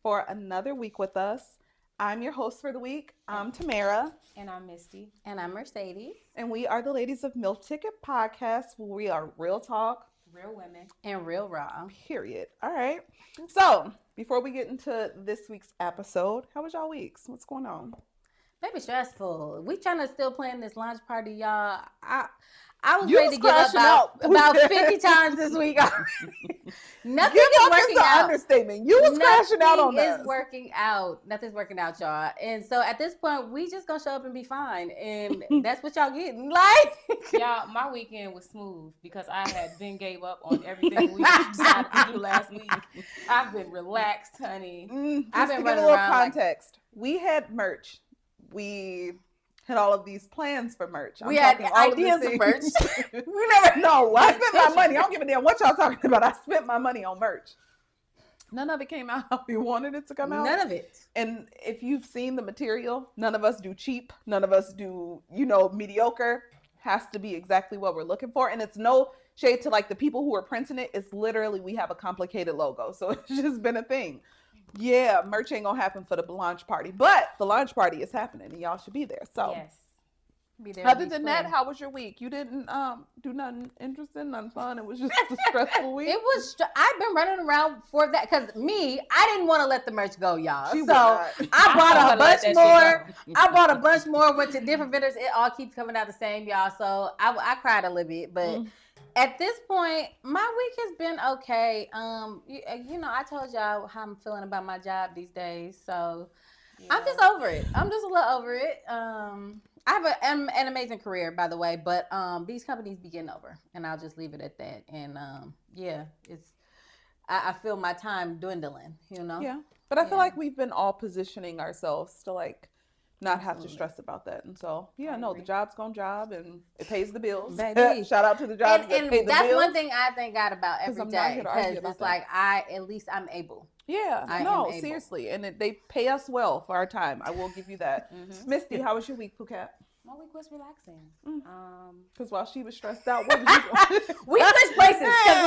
for another week with us. I'm your host for the week. I'm Tamara. And I'm Misty. And I'm Mercedes. And we are the ladies of MILF Ticket Podcast, where we are real talk, real women, and real raw. Period. All right. So, before we get into this week's episode, how was y'all weeks? What's going on? Maybe stressful. We trying to still plan this launch party, y'all. I was ready to give up about 50 times this week. Nothing is working out. Understatement. You was crashing out on us. Nothing's working out, y'all. And so at this point, we just gonna show up and be fine. And that's what y'all getting. Like, y'all, my weekend was smooth because I had been gave up on everything we decided to do last week. I've been relaxed, honey. I've been running around. Context. We had merch. We had all of these plans for merch. We had ideas of merch. We never know. I spent my money. I don't give a damn what y'all talking about. I spent my money on merch. None of it came out how we wanted it to come out. None of it. And if you've seen the material, none of us do cheap. None of us do, mediocre. Has to be exactly what we're looking for. And it's no shade to like the people who are printing it. It's literally, we have a complicated logo. So it's just been a thing. Yeah, merch ain't gonna happen for the launch party, but the launch party is happening and y'all should be there. So yes, be there. Other than that, how was your week? You didn't do nothing interesting, nothing fun. It was just a stressful week. It was. I've been running around for that because I didn't want to let the merch go, y'all. I bought a bunch more. I bought a bunch more. Went to different vendors. It all keeps coming out the same, y'all. So I cried a little bit, but. At this point, my week has been okay. I told y'all how I'm feeling about my job these days, so yeah. I'm just over it. I'm just a little over it. I have an amazing career, by the way, but these companies be getting over, and I'll just leave it at that. And I feel my time dwindling, Yeah, but I feel like we've been all positioning ourselves to like not have to stress about that. And so, the job's gonna job and it pays the bills. Baby. Shout out to the jobs that pay the bills. And that's one thing I thank God about every day. Because it's like, at least I'm able. Yeah, seriously. And they pay us well for our time. I will give you that. Misty, how was your week, Phuket? My week was relaxing. Because while she was stressed out, what was you doing? We switched places. Because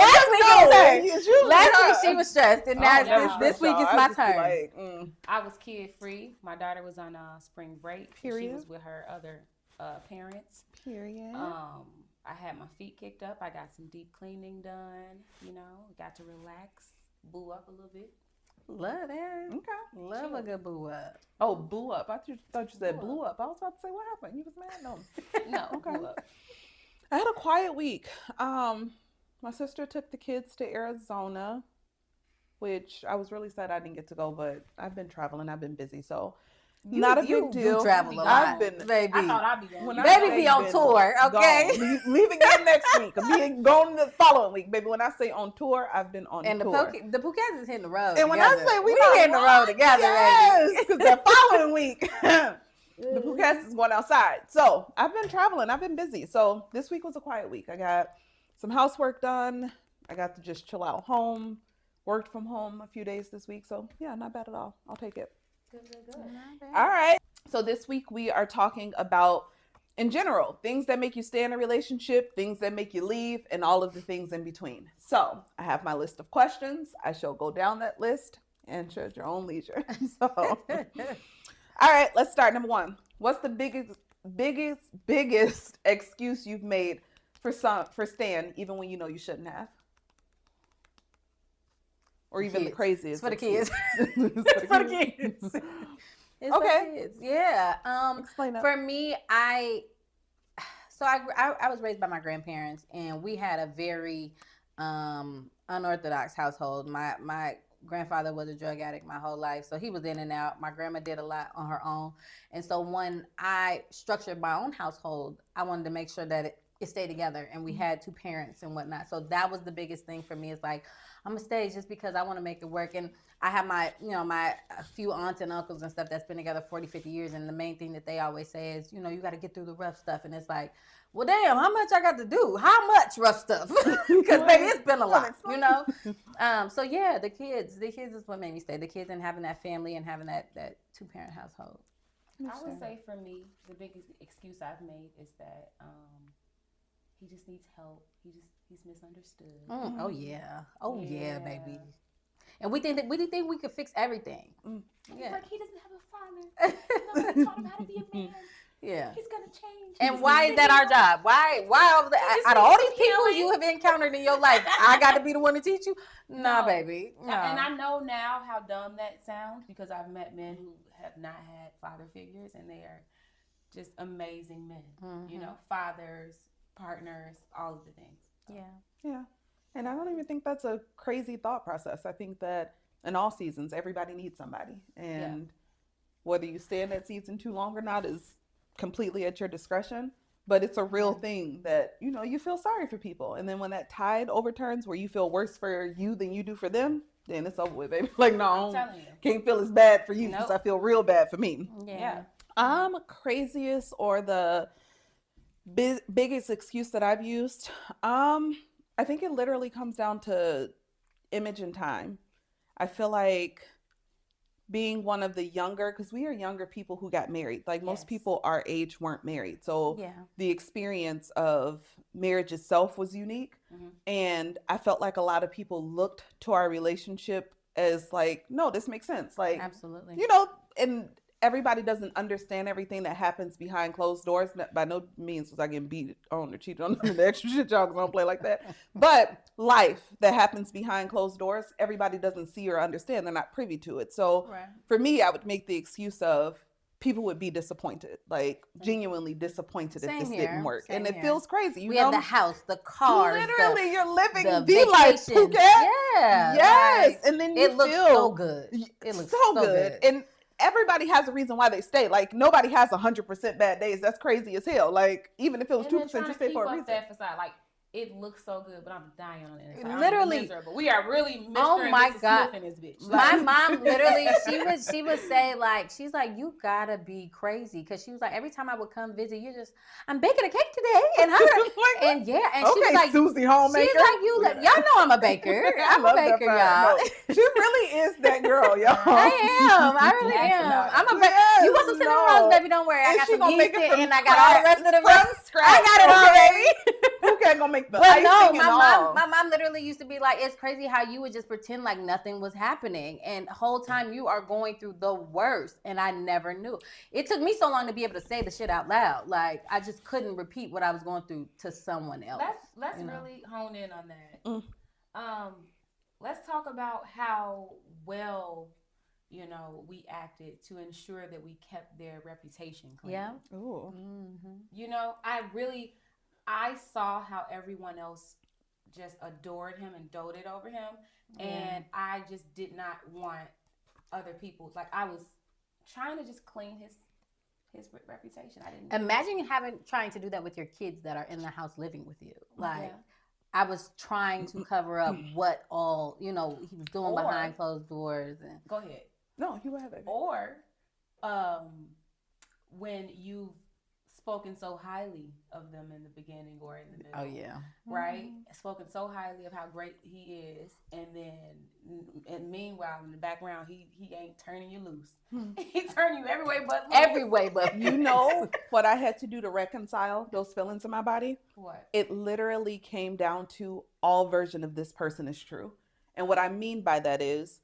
last week she was stressed, and now this week is my turn. I was kid free. My daughter was on spring break. Period. She was with her other parents. Period. I had my feet kicked up. I got some deep cleaning done. Got to relax, boo up a little bit. Love that. Okay. Love a good boo up. Oh, boo up. I thought you said blew up. I was about to say, what happened? You was mad? No. Okay. Boo up. I had a quiet week. My sister took the kids to Arizona, which I was really sad I didn't get to go, but I've been traveling. I've been busy, so not a big deal. You travel a lot. I've been, baby. I thought I'd be going. Baby be on tour, okay? Leaving in next week. I'm going the following week, baby. When I say on tour, I've been on tour. And the Phuket is hitting the road. And when I say we hitting the road together, yes, because the following week, the Phuket is going outside. So I've been traveling. I've been busy. So this week was a quiet week. I got some housework done. I got to just chill out home. Worked from home a few days this week. So yeah, not bad at all. I'll take it. Good. All right. So this week we are talking about, in general, things that make you stay in a relationship, things that make you leave, and all of the things in between. So I have my list of questions. I shall go down that list and at your own leisure. So, all right, let's start. Number one. What's the biggest excuse you've made for staying, even when you know you shouldn't have? Or even the craziest. It's for the kids. It's for the kids. It's for kids. Yeah. Explain that. For me, I was raised by my grandparents, and we had a very unorthodox household. My grandfather was a drug addict my whole life, so he was in and out. My grandma did a lot on her own. And so when I structured my own household, I wanted to make sure that it stayed together, and we had two parents and whatnot. So that was the biggest thing for me. It's like, I'm gonna stay just because I want to make it work. And I have my a few aunts and uncles and stuff that's been together 40, 50 years. And the main thing that they always say is, you got to get through the rough stuff. And it's like, well, damn, how much I got to do? How much rough stuff? Because baby, it's been a lot, So yeah, the kids is what made me stay. The kids and having that family and having that 2-parent household. I would say for me, the biggest excuse I've made is that he just needs help. He's misunderstood. Oh yeah, baby. And we think we could fix everything. Yeah. Like, he doesn't have a father. Nobody taught him how to be a man. Yeah. He's gonna change. And why is that our job? Why out of all these people you have encountered in your life, I got to be the one to teach you? Nah, baby. No. And I know now how dumb that sounds because I've met men who have not had father figures, and they are just amazing men. You know, fathers, partners, all of the things. So. Yeah. And I don't even think that's a crazy thought process. I think that in all seasons, everybody needs somebody. And whether you stay in that season too long or not is completely at your discretion. But it's a real thing that, you know, you feel sorry for people. And then when that tide overturns where you feel worse for you than you do for them, then it's over with, baby. Like, no, can't feel as bad for you because I feel real bad for me. Yeah. Craziest or the biggest excuse that I've used, I think it literally comes down to image and time. I feel like being one of the younger, because we are younger people who got married. Like most people our age weren't married. So the experience of marriage itself was unique. And I felt like a lot of people looked to our relationship as like, no, this makes sense. Like, absolutely. You know, and everybody doesn't understand everything that happens behind closed doors. By no means was I getting beat on or cheated on the extra shit, y'all, because I don't play like that. But life that happens behind closed doors, everybody doesn't see or understand. They're not privy to it. So for me, I would make the excuse of people would be disappointed, like genuinely disappointed if this didn't work. And it feels crazy. We have the house, the cars. Literally, you're living the life, Phuket. Yeah. Yes. Like, and then you it looks so good. It looks so good. And everybody has a reason why they stay. Like nobody has 100% bad days. That's crazy as hell. Like even if it was 2%, you stay for a reason. That facade. Like it looks so good, but I'm dying on it. Literally, I'm miserable. We are really Mr. Oh my and Mrs. God. Smith in this bitch. My mom literally, she would say like, she's like, you gotta be crazy, because she was like, every time I would come visit, I'm baking a cake today, and and she was like, Susie homemaker. She's like, y'all know I'm a baker. I'm a baker, y'all. No, she really is that girl, y'all. I really am. I'm a baker. You want some cinnamon rolls, baby? Don't worry, I got some yeast and I got all the rest of the rest. I got it all, baby. Who can't go make the but icing no, and all? my mom literally used to be like, it's crazy how you would just pretend like nothing was happening, and the whole time you are going through the worst, and I never knew. It took me so long to be able to say the shit out loud. Like I just couldn't repeat what I was going through to someone else. Let's really hone in on that. Let's talk about how well, you know, we acted to ensure that we kept their reputation clean. Yeah. Ooh. You know, I saw how everyone else just adored him and doted over him. And I just did not want other people, like I was trying to just clean his reputation. I didn't imagine trying to do that with your kids that are in the house living with you. Like I was trying to cover up what all, you know, he was doing behind closed doors. And go ahead. No, you have it. Or when you've spoken so highly of them in the beginning or in the middle. Oh yeah. Right? Spoken so highly of how great he is, and meanwhile in the background he ain't turning you loose. He turning you every way but loose. Every way but you know what I had to do to reconcile those feelings in my body? What? It literally came down to all version of this person is true. And what I mean by that is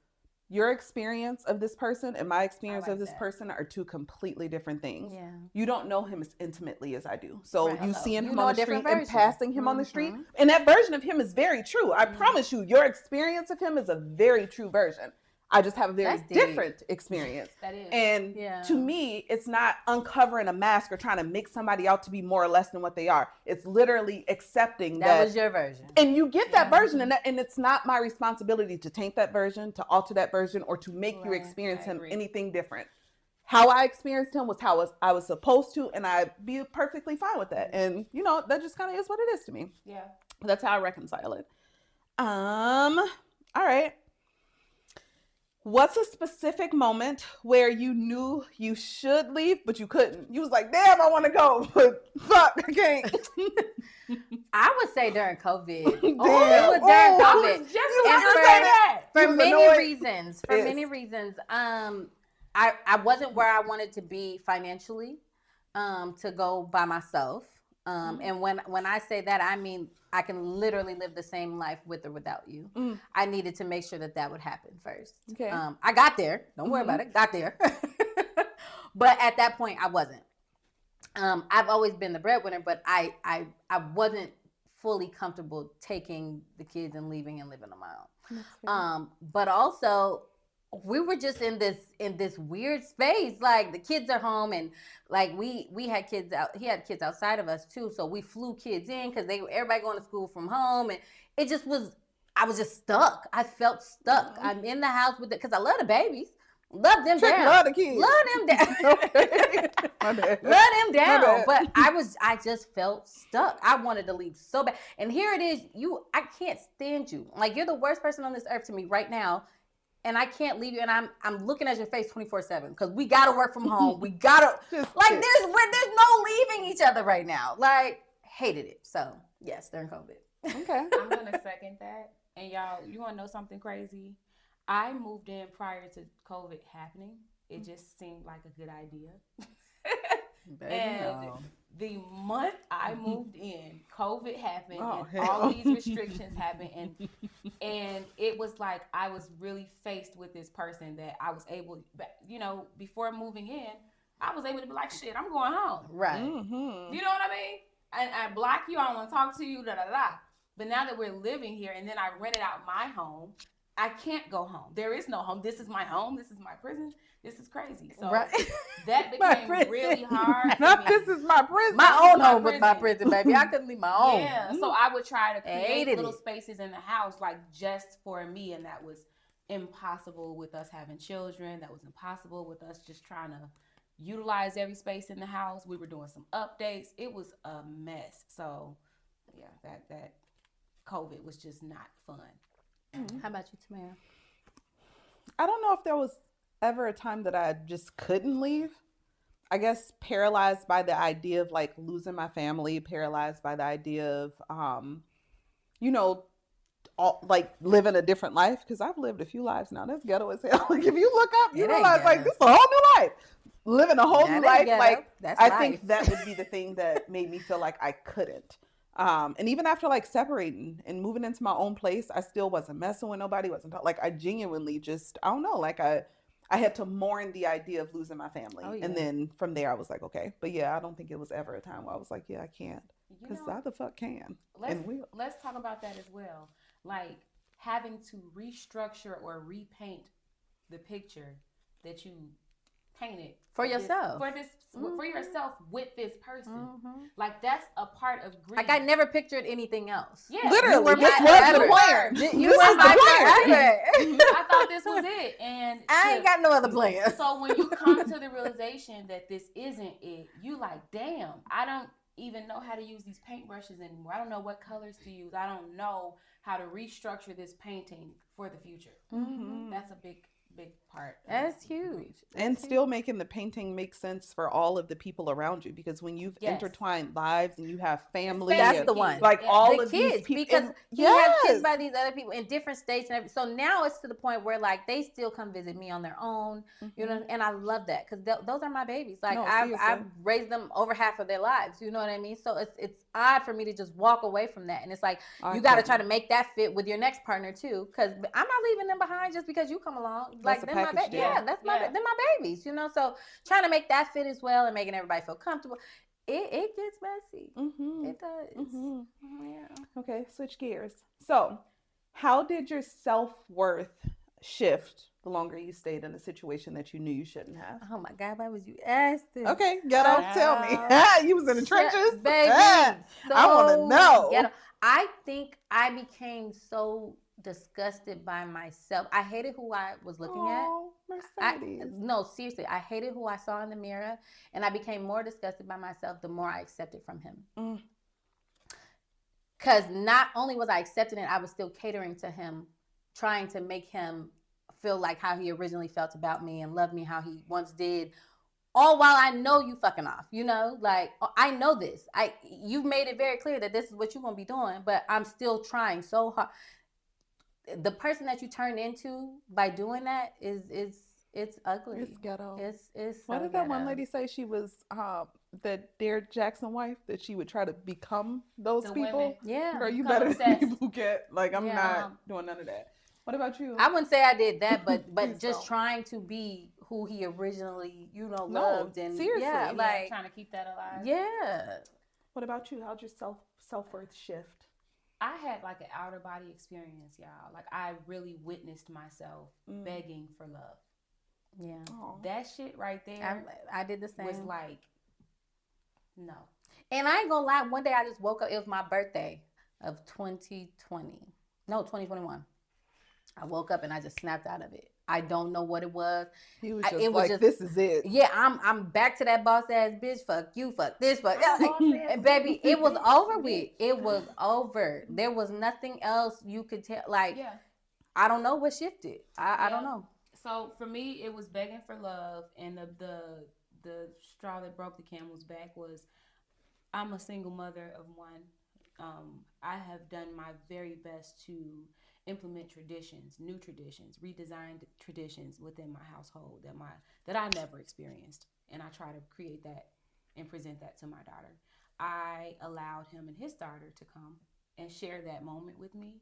your experience of this person and my experience of this person are two completely different things. Yeah. You don't know him as intimately as I do. So you seeing him know on a the street different and passing him on the street. And that version of him is very true. I promise you, your experience of him is a very true version. I just have a very different experience. That is. And to me, it's not uncovering a mask or trying to make somebody out to be more or less than what they are. It's literally accepting that. That was your version. And you get that version, and it's not my responsibility to taint that version, to alter that version, or to make you experience him anything different. How I experienced him was how I was supposed to, and I'd be perfectly fine with that. And, you know, that just kind of is what it is to me. Yeah. That's how I reconcile it. All right. What's a specific moment where you knew you should leave, but you couldn't? You was like, damn, I want to go, but fuck, I can't. I would say during COVID. Damn. It was during COVID. For many reasons. I wasn't where I wanted to be financially to go by myself. And when I say that, I mean I can literally live the same life with or without you. I needed to make sure that would happen first. Okay. I got there. Don't worry about it. Got there. But at that point, I wasn't. I've always been the breadwinner, but I wasn't fully comfortable taking the kids and leaving and living on my own. But also, we were just in this weird space. Like the kids are home, and like we had kids out. He had kids outside of us too, so we flew kids in because everybody going to school from home, and it just was. I was just stuck. I felt stuck. I'm in the house with it because I love the babies. Love them down. Love the kids. Love them down. Okay. My bad. Love them down. My bad. But I just felt stuck. I wanted to leave so bad. And here it is. I can't stand you. Like you're the worst person on this earth to me right now. And I can't leave you. And I'm looking at your face 24/7 because we gotta work from home. We gotta there's no leaving each other right now. Like hated it. So yes, during COVID. Okay. I'm gonna second that. And y'all, you wanna know something crazy? I moved in prior to COVID happening. It just seemed like a good idea. And the month I moved in, COVID happened, and all these restrictions happened, and it was like I was really faced with this person that I was able, before moving in, I was able to be like, shit, I'm going home. Right. Mm-hmm. You know what I mean? And I block you, I don't want to talk to you, da da da. But now that we're living here, and then I rented out my home, I can't go home. There is no home. This is my home. This is my prison. This is crazy. So that became really hard. Not this is my prison. My own home was my prison, baby. I couldn't leave my own. Yeah. So I would try to create little spaces in the house, like just for me, and that was impossible with us having children. That was impossible with us just trying to utilize every space in the house. We were doing some updates. It was a mess. So yeah, that COVID was just not fun. How about you, Tamara? I don't know if there was ever a time that I just couldn't leave. I guess paralyzed by the idea of like losing my family, paralyzed by the idea of, like living a different life. Because I've lived a few lives now. That's ghetto as hell. Like if you look up, you realize like this is a whole new life. Living a whole new life. Ghetto. Like I think that would be the thing that made me feel like I couldn't. And even after like separating and moving into my own place, I still wasn't messing with nobody. Like I genuinely just, I don't know, like I had to mourn the idea of losing my family. Oh, yeah. And then from there I was like, okay, but yeah, I don't think it was ever a time where I was like, yeah, I can't, because I the fuck can. Let's talk about that as well. Like having to restructure or repaint the picture that you painted for yourself, for yourself with this person. Like that's a part of grief. Like I never pictured anything else. Yeah, literally, this was the plan. You were my plan. I thought this was it, and I ain't got no other plan. So when you come to the realization that this isn't it, you like, damn, I don't even know how to use these paintbrushes anymore. I don't know what colors to use. I don't know how to restructure this painting for the future. That's a big part. That's huge. And still making the painting make sense for all of the people around you, because when you've intertwined lives and you have family, that's the one. Like all the of kids, these people, because you have kids by these other people in different states, and so now it's to the point where like they still come visit me on their own, you know, and I love that because those are my babies. Like I've raised them over half of their lives. You know what I mean? So it's odd for me to just walk away from that, and it's like you got to try to make that fit with your next partner too, because I'm not leaving them behind just because you come along. Like they're my baby. Yeah, they're my babies, you know. So trying to make that fit as well and making everybody feel comfortable. It gets messy. It does. Yeah. Okay, switch gears. So, how did your self-worth shift the longer you stayed in a situation that you knew you shouldn't have? Oh my God, why would you ask this? Okay, ghetto, tell me. You was in the trenches? Baby. So I want to know. Ghetto. I think I became so disgusted by myself. I hated who I was looking at. No, seriously, I hated who I saw in the mirror, and I became more disgusted by myself the more I accepted from him. Because not only was I accepting it, I was still catering to him, trying to make him feel like how he originally felt about me and love me how he once did. All while I know you fucking off, you know, like I know this. You've made it very clear that this is what you're gonna be doing, but I'm still trying so hard. The person that you turn into by doing that it's ugly. It's ghetto. It's what did that one lady say? She was that Derek Jackson wife that she would try to become those The people? women. Yeah. Girl, you Become better than obsessed. people who get like I'm Yeah. not doing none of that. What about you? I wouldn't say I did that, but Please just don't. trying to be who he originally, No, loved, and seriously. yeah, Yeah, like trying to keep that alive. yeah. What about you? How'd your self-worth shift? I had like an outer body experience, y'all. Like I really witnessed myself begging for love. Yeah. Aw. That shit right there I did the same. was like, no. And I ain't gonna lie, one day I just woke up, it was my birthday of 2020. No, 2021. I woke up and I just snapped out of it. I don't know what it was. He was I- just it was like, just- this is it. Yeah, I'm back to that boss ass bitch. Fuck you, fuck this, fuck I'm that. boss ass And baby, it was bitch, over bitch. with. It was over. There was nothing else you could tell. Like, Yeah. I don't know what shifted. I don't Yeah. know. So for me, it was begging for love, and the straw that broke the camel's back was I'm a single mother of one. I have done my very best to implement traditions, new traditions, redesigned traditions within my household that I never experienced, and I try to create that and present that to my daughter. I allowed him and his daughter to come and share that moment with me,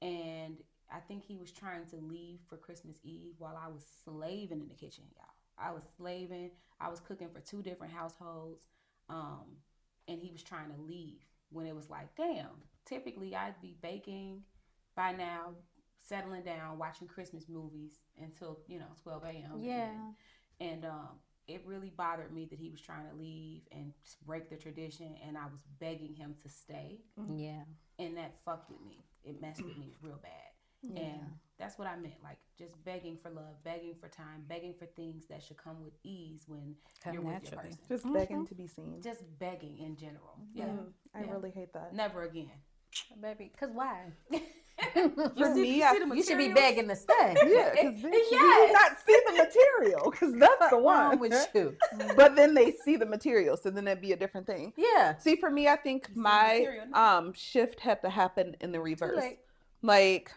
and I think he was trying to leave for Christmas Eve while I was slaving in the kitchen, y'all. I was slaving. I was cooking for 2 different households, and he was trying to leave when it was like, damn, typically I'd be baking by now, settling down, watching Christmas movies until, 12 a.m. Yeah. And it really bothered me that he was trying to leave and break the tradition, and I was begging him to stay, Yeah. and that fucked with me. It messed with me real bad. Yeah. And that's what I meant, like just begging for love, begging for time, begging for things that should come with ease when Come you're with your naturally. person. Just begging to be seen. Just begging in general. Yeah. I Yeah. really hate that. Never again. Baby, because why? For me, You should be begging to stay. Yeah, because you Yes. not see the material, because that's the What's one. wrong with you? But then they see the material, so then it'd be a different thing. Yeah. See, for me, I think the my material shift had to happen in the reverse. late. Like,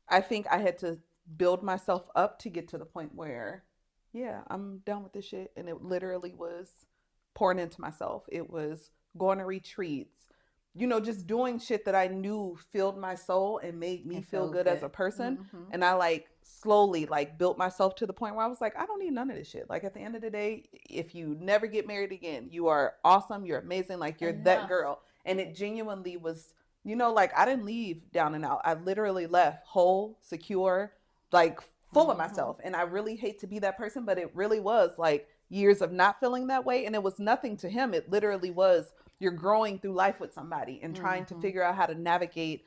I think I had to build myself up to get to the point where, yeah, I'm done with this shit. And it literally was pouring into myself. It was going to retreats, just doing shit that I knew filled my soul and made me feel good as a person. Mhm. And I slowly built myself to the point where I was like, I don't need none of this shit. Like, at the end of the day, if you never get married again, you are awesome. You're amazing. Like, you're that Enough. girl. And it genuinely was, I didn't leave down and out. I literally left whole, secure, full of myself. And I really hate to be that person, but it really was years of not feeling that way. And it was nothing to him. It literally was, you're growing through life with somebody and trying to figure out how to navigate,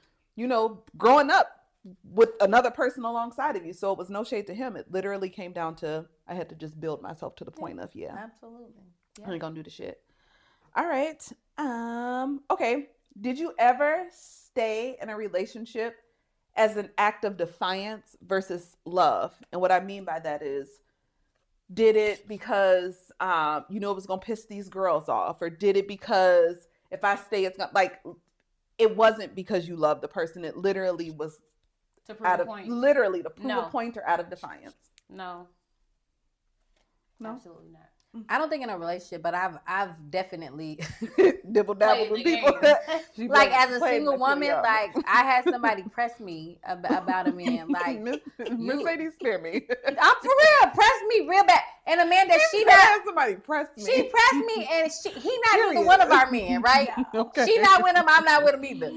growing up with another person alongside of you. So it was no shade to him. It literally came down to, I had to just build myself to the point of, Absolutely. I ain't gonna do the shit. All right. Okay. Did you ever stay in a relationship as an act of defiance versus love? And what I mean by that is, did it because it was gonna piss these girls off, or did it because if I stay, it's gonna it wasn't because you love the person. It literally was To prove a point. literally to prove No. a point or out of defiance. No. No? Absolutely not. I don't think in a relationship, but I've definitely Dibble dabble Played with the people. game. She like played- as a played single that woman, video. I had somebody press me about a man. Like Mercedes, spare me. I'm for real, press me real bad. And a man that she not had somebody press me. she pressed me and he not Period. even one of our men, right? Okay. She not with him, I'm not with him either.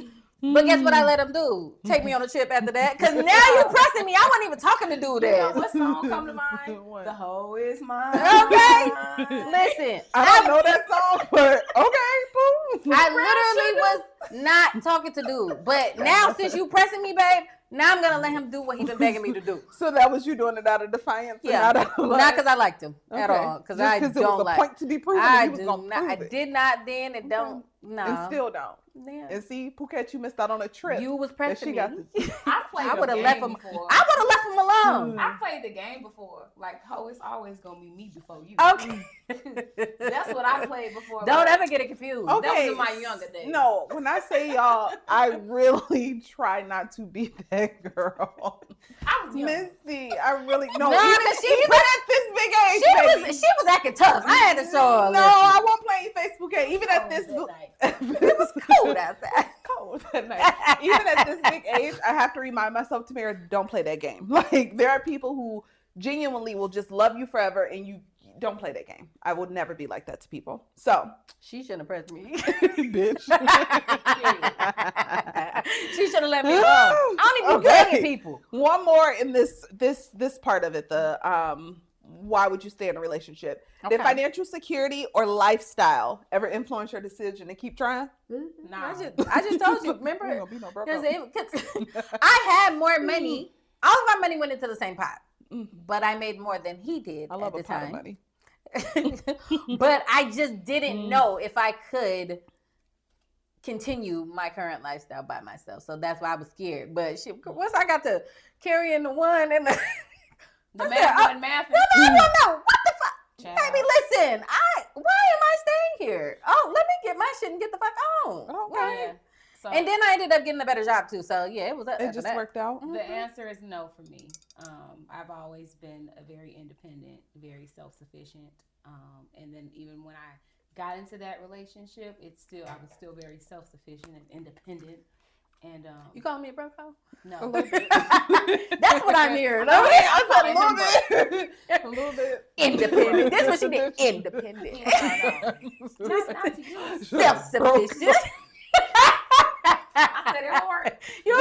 But guess what I let him do? Take me on a trip after that. Cause now you pressing me. I wasn't even talking to dude You know ass. what song come to mind? What? The hoe is mine. Okay. Listen, I don't know that song, but okay, boom. I literally was not talking to dude. But now since you pressing me, babe, now I'm gonna let him do what he been begging me to do. So that was you doing it out of defiance? Yeah, and out of, not because I liked him at Okay. all. Because Just I 'cause don't it was a like. point to be proven. I and you was gonna prove I it. did not then and don't. No. And still don't. Yeah. And see, Phuket, you missed out on a trip. You was that pressing she me. got this. I played I the would've game left him. before. I would have left him alone. I played the game before. Like, ho, it's always gonna be me before you. Okay. That's what I played before. Don't but ever get it confused. Okay. That was in my younger days. No, when I say y'all, I really try not to be that girl. I was young. Missy, I really No, even, because she even pressed- at this big age, baby. She was acting tough. I had to show her. No, I won't play Okay, even at this It was cold outside. cold at night. Even at this big age, I have to remind myself, Tamara, don't play that game. Like, there are people who genuinely will just love you forever, and you don't play that game. I would never be like that to people. So She shouldn't have pressed me. bitch. She should have let me alone. I don't even play with people. One more in this part of it. The why would you stay in a relationship? Okay. Did financial security or lifestyle ever influence your decision to keep trying? No. I just told you. Remember? Ain't gonna be no broke Because up. I had more money. All of my money went into the same pot, but I made more than he did I love at a the pot time. of money. But I just didn't know if I could continue my current lifestyle by myself. So that's why I was scared. But shit, once I got to carrying the one and the math wasn't math. no. What the fuck? Child. Baby, listen. Why am I staying here? Oh, let me get my shit and get the fuck on. Okay. Yeah. So And then I ended up getting a better job too. So yeah, it was. It just worked out. the answer is no for me. I've always been a very independent, very self-sufficient. And then even when I got into that relationship, I was still very self-sufficient and independent. And You calling me a broke hoe? no, A little bit. That's what I'm hearing. I Okay? said a little bit. A little bit. Independent. That's what she did. Independent. Just not to you. Self-sufficient. I said it hard. You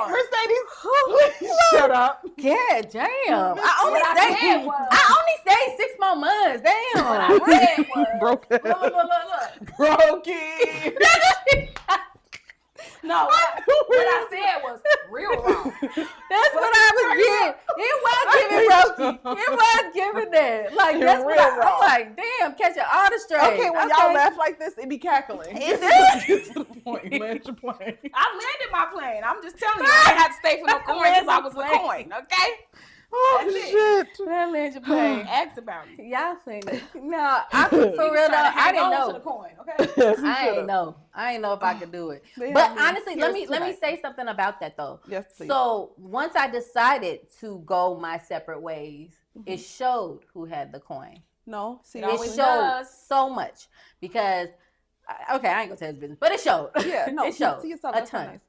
Mercedes, shut up. Yeah, damn. What I said was, I only stayed 6 more months. Damn. what I read was, Broke. look. Brokey. No, what I said was real wrong. That's what I was getting. It was giving Roki. It was giving that. Like, You're that's what real I'm wrong. like, damn, catching all the strays. Okay, when y'all laugh like this, it be cackling. It Just get to the point. Land your plane. I landed my plane. I'm just telling you, I didn't have to stay for no coin because I was a coin, okay? Oh, That's it. shit. That land your plane. Ask about it. Y'all saying that. No, for real though, I didn't To the know. coin, okay? Yes, you I should've. ain't know. I ain't know if I could do it. They But had me honestly, let me pierced say something about that though. Yes, please. So once I decided to go my separate ways, it showed who had the coin. No, see, It It always showed does. so much because, okay, I ain't gonna tell his business, but it showed. yeah, no, it showed see yourself. a That's so ton. nice.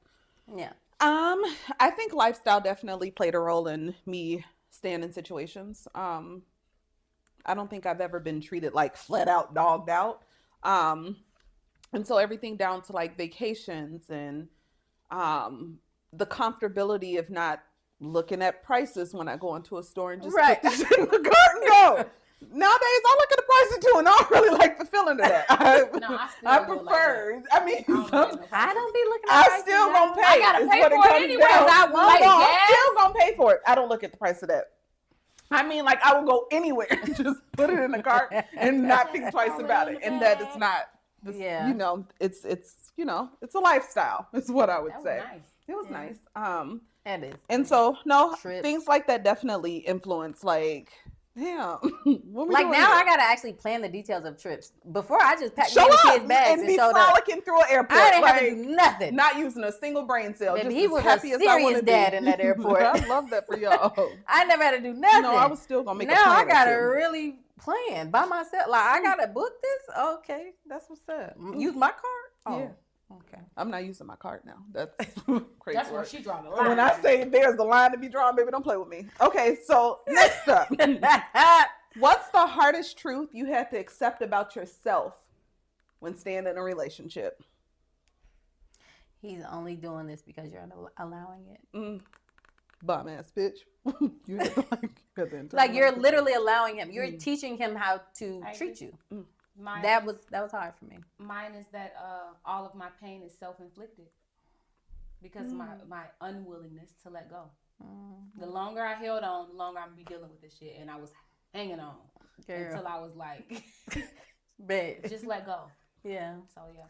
Yeah. I think lifestyle definitely played a role in me staying in situations. I don't think I've ever been treated like flat out dogged out. And so everything down to like vacations and the comfortability of not looking at prices when I go into a store and just Right. put the shit in the cart and go. Nowadays, I look at the prices too, and I don't really like the feeling of that. No, I do it like prefer. I mean, that. I don't some- know. I don't be looking at I prices still now. gonna pay. I gotta is pay what for it comes anyway, down. 'cause I want Like, it, I'm yes. still gonna pay for it. I don't look at the price of that. I mean, like I will go anywhere, just put it in the cart and not think twice about it. And that it's not. This, Yeah. You know, it's it's a lifestyle. Is what I would That was say. nice. It was Yeah. nice. It is. And so no Trips. things like that definitely influence. Like, damn, what we Like doing now, here? I gotta actually plan the details of trips. Before I just packed show the up kids' bags and and be showed up. frolicking through an airport. I didn't like, have to do nothing. not using a single brain cell. Baby, Just he as was a happy as I serious wanna be. dad in that airport. I love that for y'all. I never had to do nothing. No, I was still gonna make a now plan I or gotta two. really plan by myself. Like I gotta book this. Okay, that's what's up. Use my card. Oh, Yeah. okay. I'm not using my card now. That's crazy. That's where work. she draw the line. When I say there's a line to be drawn, baby, don't play with me. Okay, so next up, what's the hardest truth you had to accept about yourself when staying in a relationship? He's only doing this because you're allowing it. Bum ass bitch. You had to, Like you're literally allowing him. You're teaching him how to I treat agree. you. Mine, That was hard for me. mine is that all of my pain is self-inflicted because of my unwillingness to let go. The longer I held on, the longer I'm gonna be dealing with this shit, and I was hanging on until I was like, But just let go. yeah, So yeah,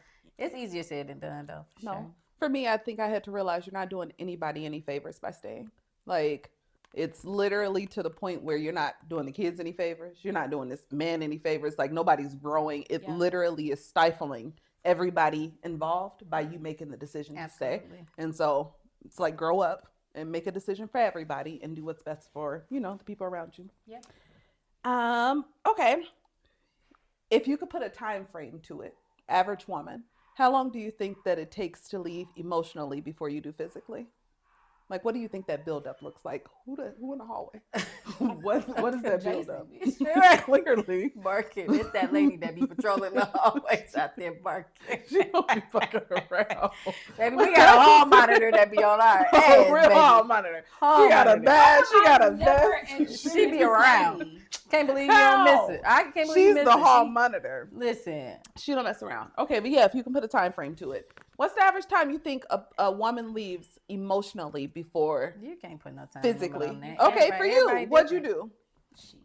it's easier said than done though. For No. sure. For me, I think I had to realize you're not doing anybody any favors by staying. Like, it's literally to the point where you're not doing the kids any favors. You're not doing this man any favors. Like, nobody's growing. It Yeah. literally is stifling everybody involved by you making the decision to stay. Absolutely. And so it's like, grow up and make a decision for everybody and do what's best for, the people around you. yeah. Okay. If you could put a time frame to it, average woman, how long do you think that it takes to leave emotionally before you do physically? Like, what do you think that buildup looks like? Who in the hallway? What is that buildup? Clearly. Barking. It's that lady that be patrolling the hallways out there barking. She don't be fucking around. Baby, we got a hall monitor that be on our ass, real baby. hall monitor. Hall She got a monitor. badge. She got a vest. She be around. Can't believe you don't miss it. I can't believe you She's miss the it. hall monitor. Listen. She don't mess around. Okay, but yeah, if you can put a time frame to it. What's the average time you think a woman leaves emotionally before You can't put no time physically? on that. Okay, for you, everybody what'd you different. do?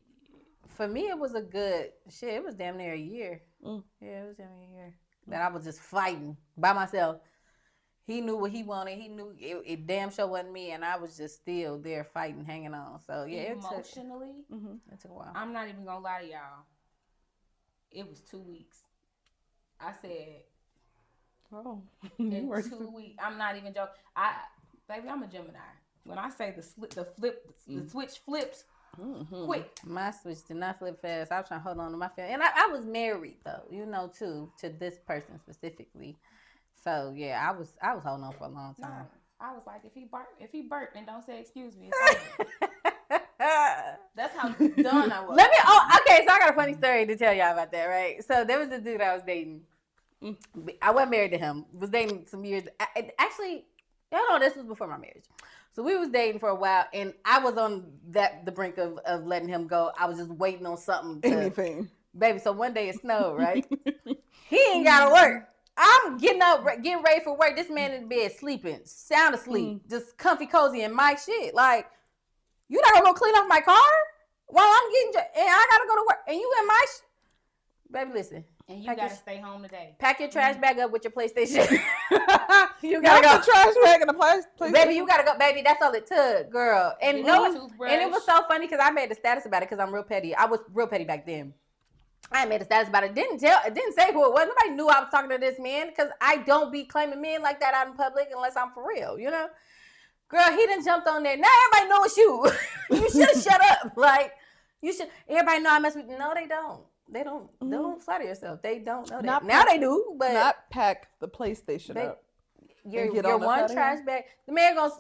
For me, it was a good shit. It was damn near a year. Mm. Yeah, it was damn near a year. That I was just fighting by myself. He knew what he wanted. He knew it damn sure wasn't me, and I was just still there fighting, hanging on. So yeah, Emotionally, it took a while. I'm not even gonna lie to y'all. It was 2 weeks. I said, Oh, in 2 weeks. I'm not even joking. Baby, I'm a Gemini. When I say the switch flips quick. My switch did not flip fast. I was trying to hold on to my family, and I was married though, too, to this person specifically. So yeah, I was holding on for a long No, time. I was like, if he burped and don't say excuse me, it's over. That's how done I was. Okay, so I got a funny story to tell y'all about that, right? So there was a dude I was dating. I wasn't married to him. Was dating some years. Actually, this was before my marriage. So we was dating for a while, and I was on the brink of letting him go. I was just waiting on something. Anything. Baby, so one day it snowed, right? He ain't got to work. I'm getting up, getting ready for work. This man in bed sleeping, sound asleep, just comfy, cozy, and my shit. Like, you not gonna go clean off my car while I'm getting, and I gotta go to work, and you in my baby, listen. And you gotta stay home today. Pack your trash bag up with your PlayStation. You gotta go. The trash bag in the PlayStation. Baby, you gotta go. Baby, that's all it took, girl. And and it was so funny because I made a status about it because I'm real petty. I was real petty back then. I made a status about it. Didn't say who it was. Nobody knew I was talking to this man because I don't be claiming men like that out in public unless I'm for real, Girl, he done jumped on there. Now everybody know it's you. You should have shut up. Like, you should. Everybody know I mess with you. No, they don't. They don't. Don't flatter yourself. They don't know that. Now they do, but not pack the PlayStation up. Your one trash bag. The man gonna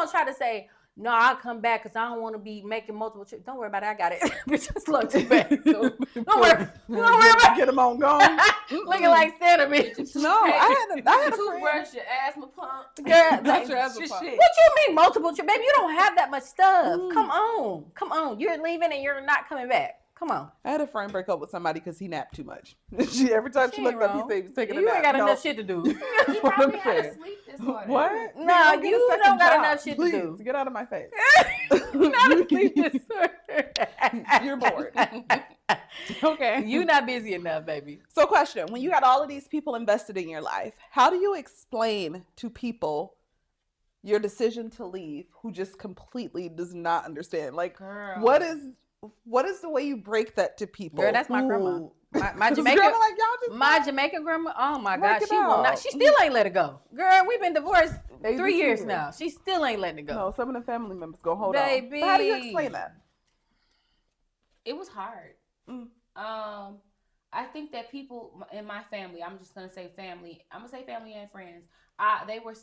try to say, no, I'll come back because I don't want to be making multiple trips. Don't worry about it. I got it. Just look too bad. So don't worry about it. Get them on gone. Looking like Santa, bitch. No, I had a toothbrush, your asthma pump. Girl, not your asthma pump. What you mean multiple trips? Baby, you don't have that much stuff. Come on. You're leaving and you're not coming back. Come on. I had a friend break up with somebody because he napped too much. Every time she looked up, he said he was taking a nap. You ain't got enough shit to do. He probably had a sleep disorder. What? No, you don't got enough shit to do. Get out of my face. Not a sleep disorder. You're bored. Okay. You not busy enough, baby. So question, when you got all of these people invested in your life, how do you explain to people your decision to leave who just completely does not understand? Like, girl, what is the way you break that to people? Girl, that's my grandma. My Jamaican, grandma, like, y'all just my Jamaican grandma. Oh my God, she out. will not. She still ain't let it go. Girl, we've been divorced 3 years now. She still ain't letting it go. No, some of the family members go hold Baby. on. But how do you explain that? It was hard. I think that people in my family, I'm just gonna say family. I'm gonna say family and friends. They were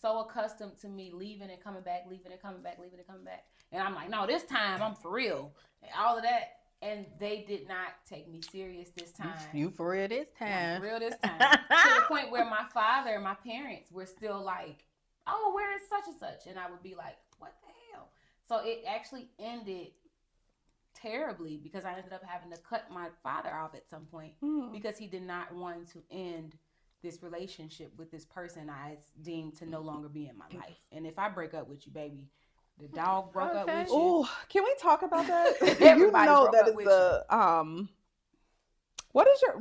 so accustomed to me leaving and coming back, leaving and coming back, leaving and coming back. And I'm like, no, this time I'm for real. And all of that. And they did not take me serious this time. You for real this time. For real this time. To the point where my father and my parents were still like, oh, where is such and such? And I would be like, what the hell? So it actually ended terribly because I ended up having to cut my father off at some point because he did not want to end this relationship with this person I deemed to no longer be in my life. And if I break up with you, baby, the dog broke up with you. Oh, can we talk about that? Everybody you know broke that up is with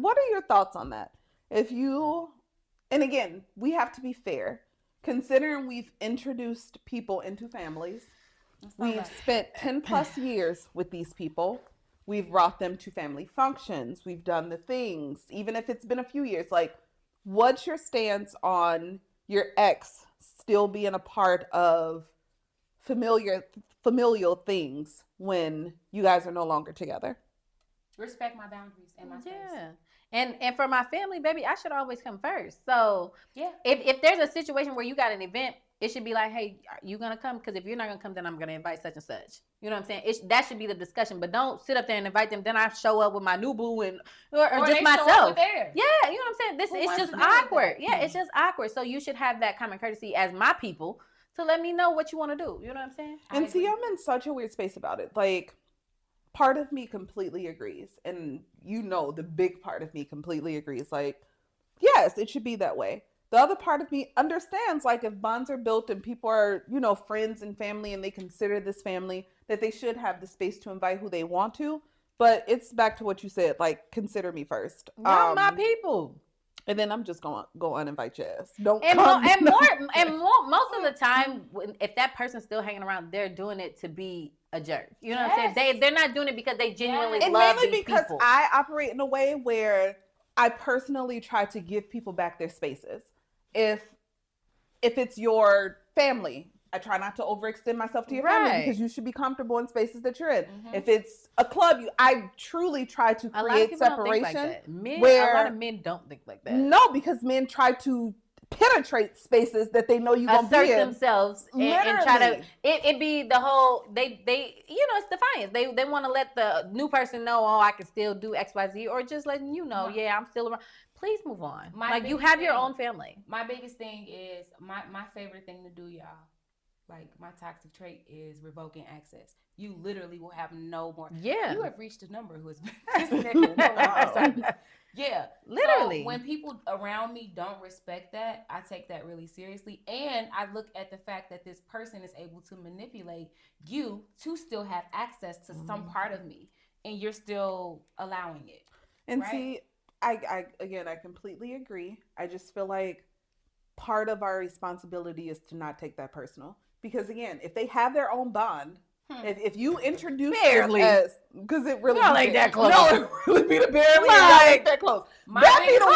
what are your thoughts on that? And again, we have to be fair. Considering we've introduced people into families, we've spent 10 plus years with these people. We've brought them to family functions. We've done the things, even if it's been a few years. Like, what's your stance on your ex still being a part of familial things when you guys are no longer together? Respect my boundaries and my space. Yeah. And for my family, baby, I should always come first. So Yeah. if there's a situation where you got an event, it should be like, hey, are you gonna come? Because if you're not gonna come, then I'm gonna invite such and such. You know what I'm saying? That should be the discussion. But don't sit up there and invite them. Then I show up with my new boo or just myself. Yeah, you know what I'm saying? It's just awkward. Yeah, it's just awkward. So you should have that common courtesy as my people to let me know what you want to do. You know what I'm saying? And see, I'm in such a weird space about it. Like, part of me completely agrees. And the big part of me completely agrees. Like, yes, it should be that way. The other part of me understands, like, if bonds are built and people are, friends and family and they consider this family, that they should have the space to invite who they want to. But it's back to what you said, like, consider me first. Y'all my people. And then I'm just going to go uninvite your ass. Don't and come. Most of the time, if that person's still hanging around, they're doing it to be a jerk. You know what I'm saying? They're not doing it because they genuinely love these people. Because I operate in a way where I personally try to give people back their spaces. If it's your family, I try not to overextend myself to your family because you should be comfortable in spaces that you're in. Mm-hmm. If it's a club, I truly try to create separation. A lot of men don't think like that. No, because men try to penetrate spaces that they know you're going to be in. Assert themselves and try to, it be the whole, they it's defiance. They want to let the new person know, I can still do X, Y, Z, or just letting you know, I'm still around. Please move on. You have your own family. My biggest thing is, my favorite thing to do, y'all, like my toxic trait is revoking access. You literally will have no more. Yeah. You have reached a number who has been disconnected. Yeah. Literally. So when people around me don't respect that, I take that really seriously. And I look at the fact that this person is able to manipulate you to still have access to some part of me. And you're still allowing it. And see, I completely agree. I just feel like part of our responsibility is to not take that personal. Because again, if they have their own bond, if you introduce barely, because it really not like that close. No, it really be the barely like that close. That be the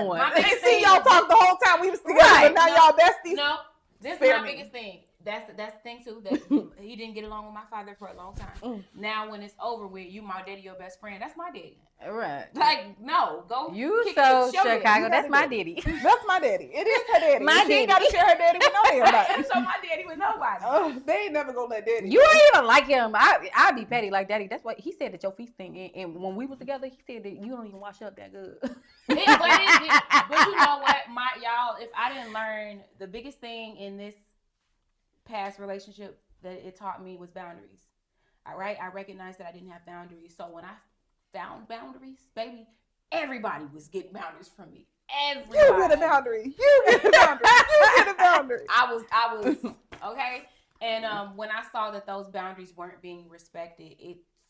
one. I didn't see y'all talk the whole time we was together, but now y'all besties. No, this is my biggest thing. That's the thing too. That he didn't get along with my father for a long time. Now when it's over with, you my daddy, your best friend. That's my daddy. Right. Like, no, go. You so Chicago. That's my daddy. That's my daddy. It is her daddy. My daddy. She ain't got to share her daddy with nobody. So my daddy with nobody. Oh, they ain't never gonna let daddy. You ain't even like him. I'd be petty like daddy. That's what he said that your feet stink. And when we was together, he said that you don't even wash up that good. But you know what, y'all? If I didn't learn, the biggest thing in this past relationship that it taught me was boundaries. All right, I recognized that I didn't have boundaries. So when I found boundaries, baby, everybody was getting boundaries from me. Everybody. You get a boundary. You get a boundary. You get a boundary. I was okay. And when I saw that those boundaries weren't being respected,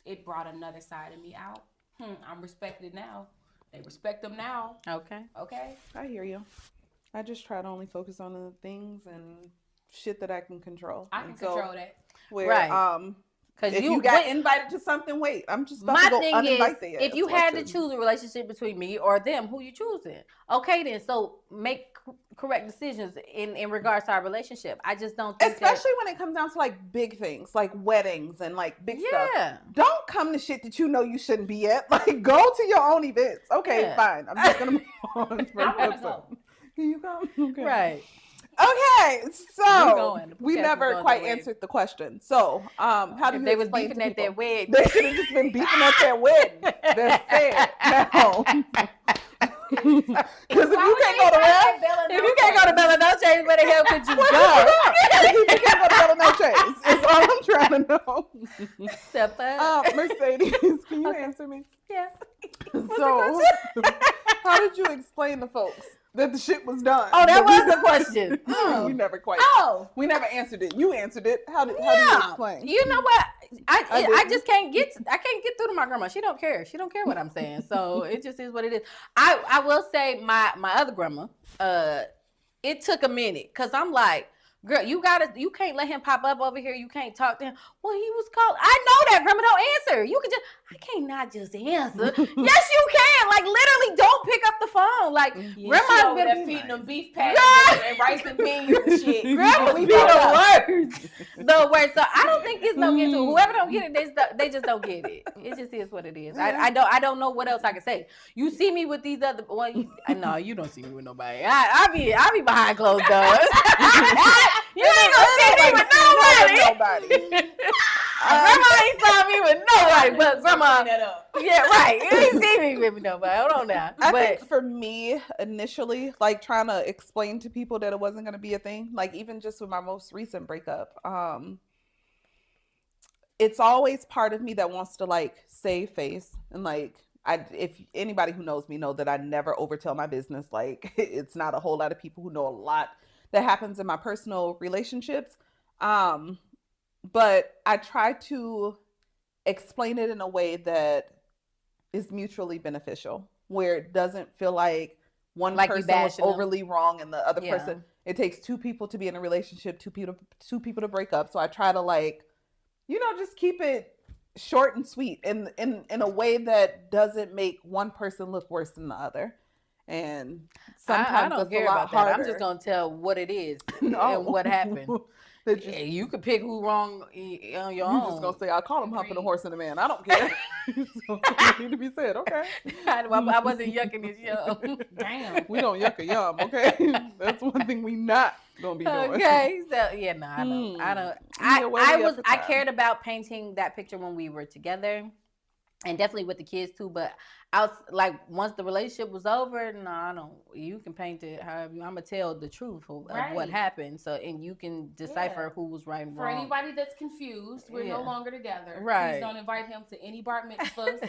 it brought another side of me out. I'm respected now. They respect them now. Okay. I hear you. I just try to only focus on the things and shit that I can control. I can control that. Where, because if you got invited to something, wait, I'm just about to go uninvite them. If you had to choose a relationship between me or them, who you choosing? Okay, then, so make correct decisions in regards to our relationship. I just don't think especially when it comes down to like big things, like weddings and like big stuff. Don't come to shit that you know you shouldn't be at. Like, go to your own events. Okay, fine. I'm just gonna move on. I want to go. Can you come? Okay. Right. Okay, so we never quite answered the question. So, how do you they was beefing at their wedding? They should have just been beefing at their wedding. That's it. Now, because if you can't go to Bella Noche, where the hell could you go? If you can't go to Bella Noche, is all I'm trying to know. Mercedes, can you answer me? Yeah. So, how did you explain to folks that the shit was done? Oh, that was the question. We never quite. We never answered it. You answered it. How do you explain? You know what? I just can't get. I can't get through to my grandma. She don't care. She don't care what I'm saying. So it just is what it is. I will say my other grandma. It took a minute because I'm like, girl, you can't let him pop up over here. You can't talk to him. Well, he was called. I know that, grandma. Don't answer. You can just. can't not just answer. Yes, you can. Like, literally, don't pick up the phone. Like, grandma's been feeding them beef patties and rice and beans and shit. Grandma's be the worst. The worst. So I don't think it's no get to it. Whoever don't get it, they just don't get it. It just is what it is. I don't know what else I can say. You see me with these other. Well, no, you don't see me with nobody. I be behind closed doors. You ain't gonna see me with nobody. Grandma ain't saw me with nobody, but grandma. Yeah, right. You ain't see me with nobody. Hold on now. I think for me, initially, like trying to explain to people that it wasn't going to be a thing, like even just with my most recent breakup, it's always part of me that wants to like save face. And like, if anybody who knows me know that I never overtell my business. Like, it's not a whole lot of people who know a lot that happens in my personal relationships. But I try to explain it in a way that is mutually beneficial, where it doesn't feel like one person was overly wrong and the other person. It takes two people to be in a relationship, two people to break up. So I try to like, just keep it short and sweet in a way that doesn't make one person look worse than the other. And sometimes I don't care about that. I'm just gonna tell what it is and what happened. You could pick who wrong on your own. You're just gonna say I call him humping a horse and a man. I don't care. So it need to be said. Okay. I wasn't yucking his yum. Damn. We don't yuck a yum. Okay. That's one thing we not gonna be doing. Okay. So I don't. I cared about painting that picture when we were together. And definitely with the kids too, but I was like, once the relationship was over, no, I don't. You can paint it however I'm gonna tell the truth of what happened. So, and you can decipher who was right and wrong. For anybody that's confused, we're no longer together. Right. Please don't invite him to any bar mitzvahs.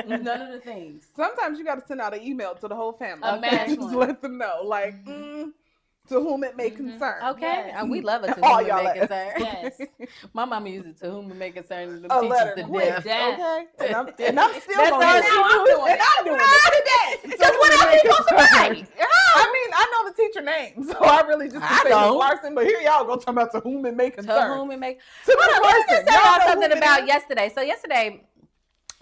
None of the things. Sometimes you got to send out an email to the whole family. Just let them know, like. To whom it may concern. Okay. And we love it to whom it may concern. Yes. My mama used it to whom it may concern. A letter to death. Okay. And I'm still going to do it. I'm doing it. Just what else you supposed to write? I mean, I know the teacher name, so I really just say Miss Larson, but here y'all go talking about to whom it may concern. To whom it may. Let me just tell y'all something about yesterday. So yesterday,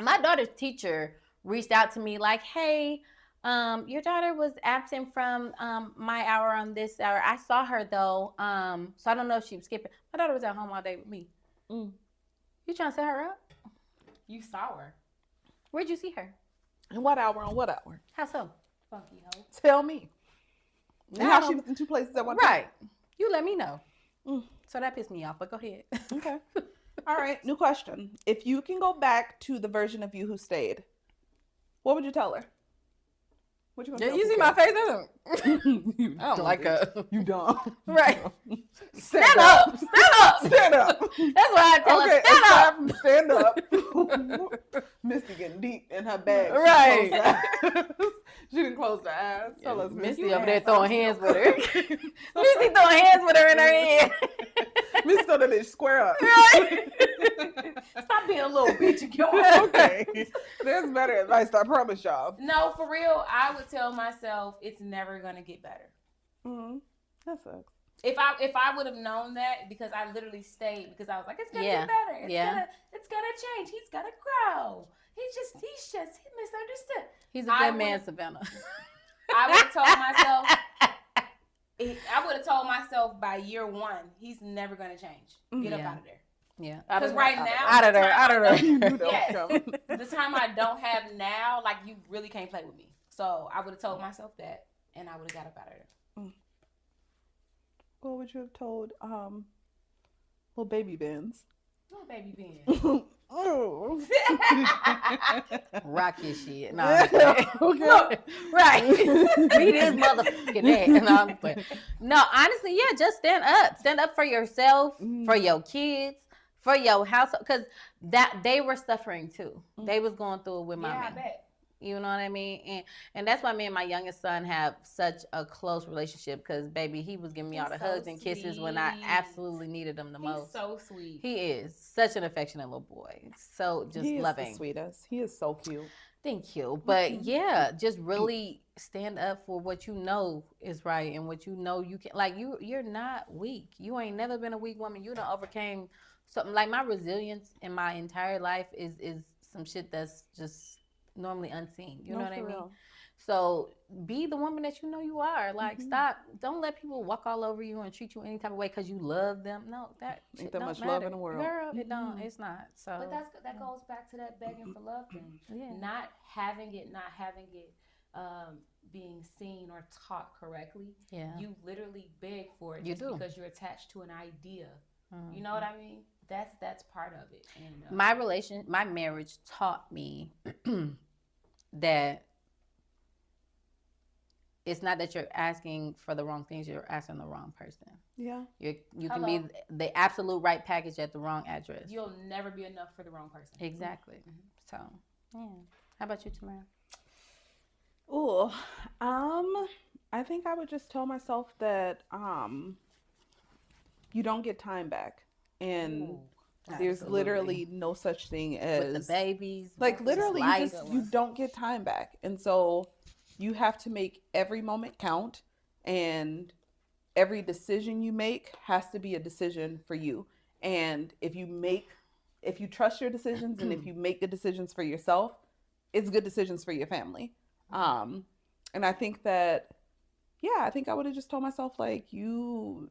my daughter's teacher reached out to me like, hey, your daughter was absent from my hour on this hour. I saw her though, so I don't know if she was skipping. My daughter was at home all day with me. You trying to set her up? You saw her. Where'd you see her? And what hour on what hour? How so? Funky hoe. Tell me. And how she was in two places at one time. Right. You let me know. So that pissed me off, but go ahead. Okay. All right. New question. If you can go back to the version of you who stayed, what would you tell her? What you gonna you see my face? I don't like her. You dumb. Right. Stand up. Stand up. That's why I tell her, stand up. Misty getting deep in her bag. Right. She didn't close her eyes. Tell us, Misty over there throwing hands with her. Misty throwing hands with her in her head. Misty throw that bitch square up. Right. Stop being a little bitch. Okay. There's better advice, I promise y'all. No, for real, I would tell myself it's never gonna get better. That sucks. If I would have known that, because I literally stayed because I was like, it's gonna get better. It's gonna change. He's gonna grow. He's just misunderstood. He's a good man, Savannah. I would have told myself by year one, he's never gonna change. Get up out of there. Yeah. Because right now, out of there. Yes. The time I don't have now, like, you really can't play with me. So I would have told myself that, and I would have got up out of there. What would you have told little baby Benz? Little baby Ben. Oh. Rock your shit. No, okay. Look, right. Beat his motherfucking ass. No, honestly, just stand up. Stand up for yourself, for your kids, for your household, because that they were suffering too. They was going through it with mommy. Yeah, I bet. You know what I mean? And that's why me and my youngest son have such a close relationship, because, baby, he was giving me all the hugs and kisses when I absolutely needed them the most. He's so sweet. He is such an affectionate little boy. So just loving. He is the sweetest. He is so cute. Thank you. But, just really stand up for what you know is right and what you know you can. Like, you're not weak. You ain't never been a weak woman. You done overcame something. Like, my resilience in my entire life is some shit that's just normally unseen. You No, know what I for mean? real. So be the woman that you know you are. Like, Mhm. stop. Don't let people walk all over you and treat you any type of way because you love them. No, that Ain't shit that don't much matter. love in the world. Girl, it don't. Mhm. It's not. So, But that goes back to that begging for love thing. yeah. Not having it, um, being seen or taught correctly. Yeah. You literally beg for it You just do. because you're attached to an idea. Mhm. You know what I mean? That's part of it. And My marriage taught me that it's not that you're asking for the wrong things, you're asking the wrong person. Yeah. You can be the absolute right package at the wrong address. You'll never be enough for the wrong person. Exactly. Mm-hmm. So, yeah. How about you, Tamara? Ooh, I think I would just tell myself that you don't get time back, and Ooh, there's Absolutely. literally no such thing as With the babies, like with literally life. you don't get time back, and so you have to make every moment count, and every decision you make has to be a decision for you. And if you trust your decisions and if you make good decisions for yourself, it's good decisions for your family. And I think that, yeah, I think I would have just told myself like you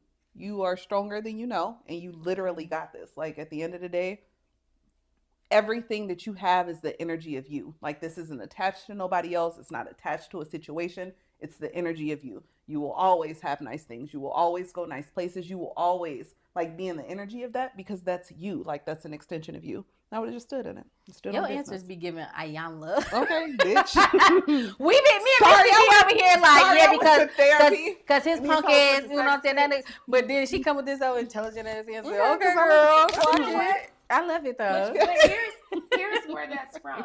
are stronger than you know, and you literally got this. Like at the end of the day, everything that you have is the energy of you. Like this isn't attached to nobody else. It's not attached to a situation. It's the energy of you. You will always have nice things. You will always go nice places. You will always like be in the energy of that because that's you. Like that's an extension of you. I would have just stood in it. Stood Your on answers business. be giving Ayanla. Okay, bitch. We be me and Sorry, Missy be over here like sorry, yeah I went to therapy. because his And punk these hoes ass, with you the know what I'm saying? sex That nigga, but then she come with this old intelligent ass answer. Okay, Okay, 'cause I'm girl, like, clock you know what? it. I love it though. But here's where that's from.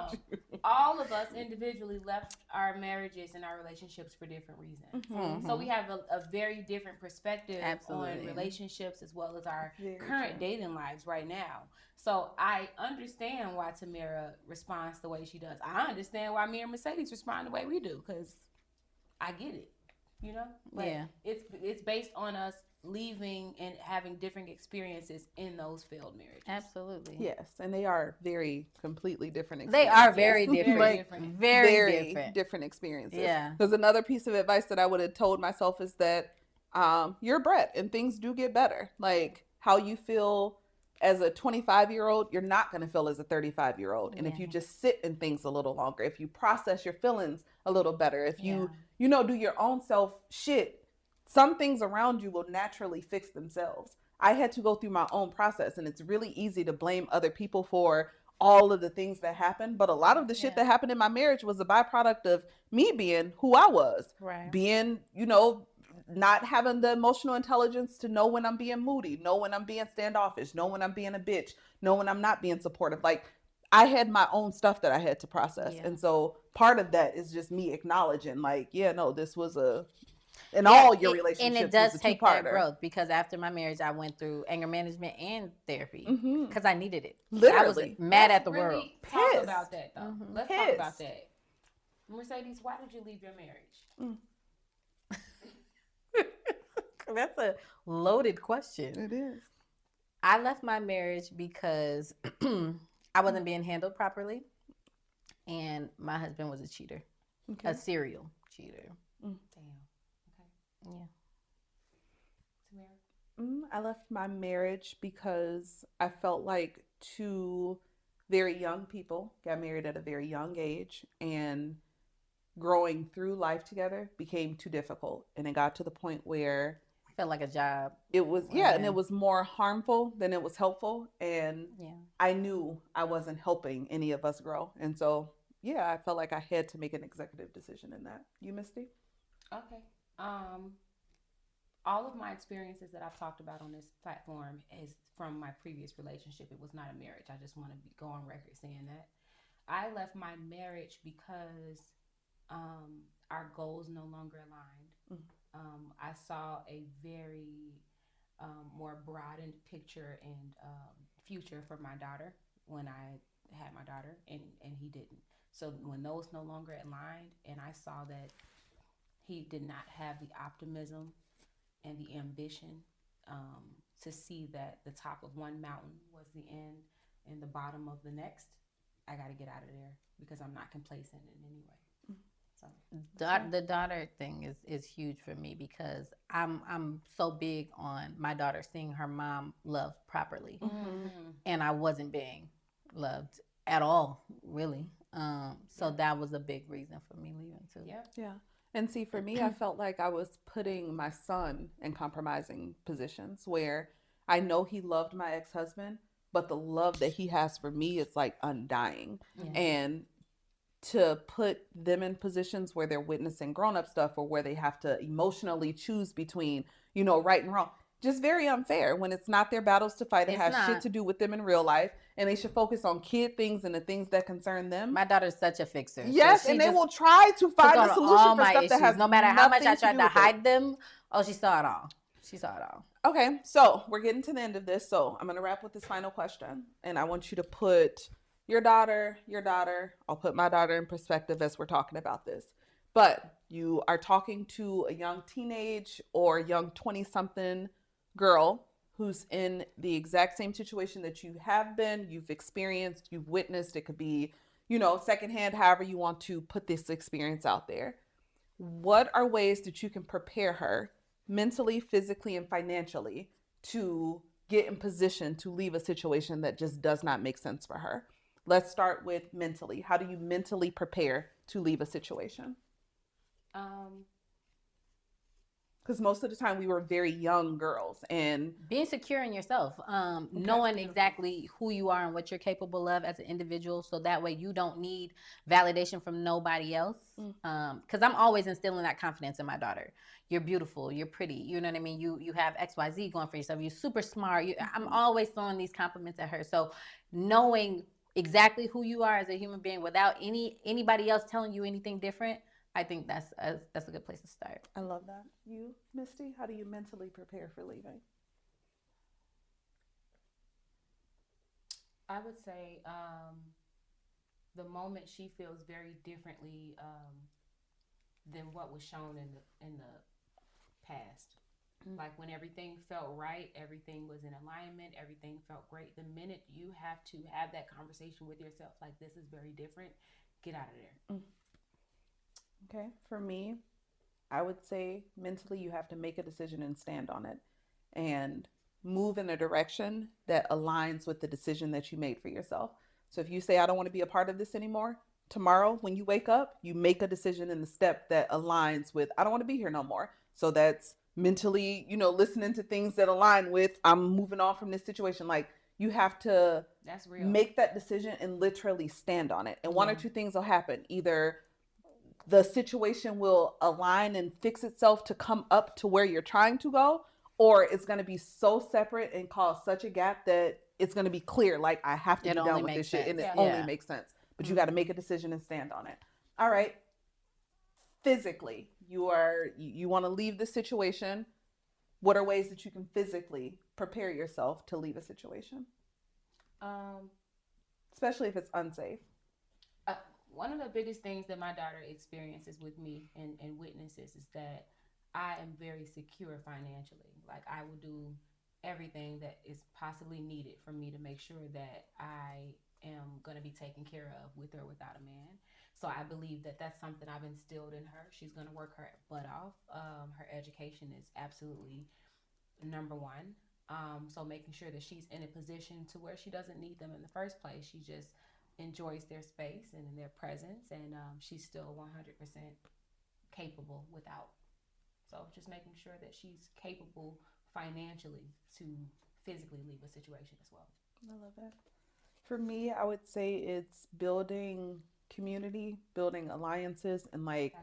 All of us individually left our marriages and our relationships for different reasons. Mhm. So we have a very different perspective Absolutely. on relationships as well as our Very current true. dating lives right now. So I understand why Tamara responds the way she does. I understand why me and Mercedes respond the way we do because I get it. You know? But Yeah. it's based on us leaving and having different experiences in those failed marriages. Absolutely. Yes, and they are very completely different They experiences. are very different. Like, different. Very different. different experiences. Yeah. Because another piece of advice that I would have told myself is that you're Brett and things do get better. Like how you feel as a 25-year-old, you're not going to feel as a 35-year-old. And if you just sit in things a little longer, if you process your feelings a little better, if you, do your own self shit, some things around you will naturally fix themselves. I had to go through my own process, and it's really easy to blame other people for all of the things that happened. But a lot of the shit that happened in my marriage was a byproduct of me being who I was, being, not having the emotional intelligence to know when I'm being moody, know when I'm being standoffish, know when I'm being a bitch, know when I'm not being supportive. Like I had my own stuff that I had to process. And so part of that is just me acknowledging like, this was all your relationships. And it does take that growth because after my marriage, I went through anger management and therapy because I needed it. Literally. I was mad at the really world. Talk about that though. Let's talk about that. Mercedes, why did you leave your marriage? That's a loaded question. It is. I left my marriage because I wasn't being handled properly, and my husband was a cheater, a serial cheater. Damn. Okay. Yeah. Tamara? I left my marriage because I felt like two very young people got married at a very young age, and growing through life together became too difficult. And it got to the point where felt like a job. It was, and it was more harmful than it was helpful. And I knew I wasn't helping any of us grow. And so, I felt like I had to make an executive decision in that. You, Misty? Okay. All of my experiences that I've talked about on this platform is from my previous relationship. It was not a marriage. I just want to go on record saying that. I left my marriage because our goals no longer aligned. I saw a very more broadened picture and future for my daughter when I had my daughter, and he didn't. So when those no longer aligned, and I saw that he did not have the optimism and the ambition to see that the top of one mountain was the end and the bottom of the next, I got to get out of there because I'm not complacent in any way. So The daughter thing is huge for me because I'm so big on my daughter seeing her mom loved properly, and I wasn't being loved at all, really. So that was a big reason for me leaving too. Yeah. And see, for me, I felt like I was putting my son in compromising positions where I know he loved my ex-husband, but the love that he has for me is like undying. And to put them in positions where they're witnessing grown-up stuff or where they have to emotionally choose between, you know, right and wrong, just very unfair when it's not their battles to fight. It has shit to do with them in real life, and they should focus on kid things and the things that concern them. My daughter's such a fixer. Yes, so and they will try to find a solution for stuff issues. that has no matter how much I tried to hide it. them. Oh, she saw it all. She saw it all. Okay, so we're getting to the end of this. So I'm going to wrap with this final question. And I want you to put your daughter. I'll put my daughter in perspective as we're talking about this. But you are talking to a young teenage or young 20-something girl who's in the exact same situation that you have been, you've experienced, you've witnessed. It could be, you know, secondhand, however you want to put this experience out there. What are ways that you can prepare her mentally, physically, and financially to get in position to leave a situation that just does not make sense for her? Let's start with mentally. How do you mentally prepare to leave a situation? Because most of the time we were very young girls, and being secure in yourself, knowing exactly who you are and what you're capable of as an individual, so that way you don't need validation from nobody else. Because I'm always instilling that confidence in my daughter. You're beautiful, you're pretty, you know what I mean? You have XYZ going for yourself, you're super smart. I'm always throwing these compliments at her. So knowing exactly who you are as a human being without anybody else telling you anything different, I think that's a good place to start. I love that. You, Misty, how do you mentally prepare for leaving? I would say the moment she feels very differently than what was shown in the past. Like when everything felt right, everything was in alignment, everything felt great. The minute you have to have that conversation with yourself, like this is very different, get out of there. Okay, for me, I would say mentally you have to make a decision and stand on it and move in a direction that aligns with the decision that you made for yourself. So if you say, I don't want to be a part of this anymore, tomorrow when you wake up, you make a decision in the step that aligns with, I don't want to be here no more. So that's mentally, you know, listening to things that align with, I'm moving on from this situation. Like you have to make that decision and literally stand on it. And one or two things will happen. Either the situation will align and fix itself to come up to where you're trying to go, or it's going to be so separate and cause such a gap that it's going to be clear, like I have to be done with this shit, and it only makes sense. But you got to make a decision and stand on it. All right. Physically, you want to leave the situation. What are ways that you can physically prepare yourself to leave a situation? Especially if it's unsafe. One of the biggest things that my daughter experiences with me and witnesses is that I am very secure financially. Like I will do everything that is possibly needed for me to make sure that I am going to be taken care of with or without a man. So I believe that that's something I've instilled in her. She's going to work her butt off. Her education is absolutely number one. So making sure that she's in a position to where she doesn't need them in the first place. She just enjoys their space and their presence, and she's still 100% capable without. So just making sure that she's capable financially to physically leave a situation as well. I love that. For me, I would say it's building community, building alliances, and like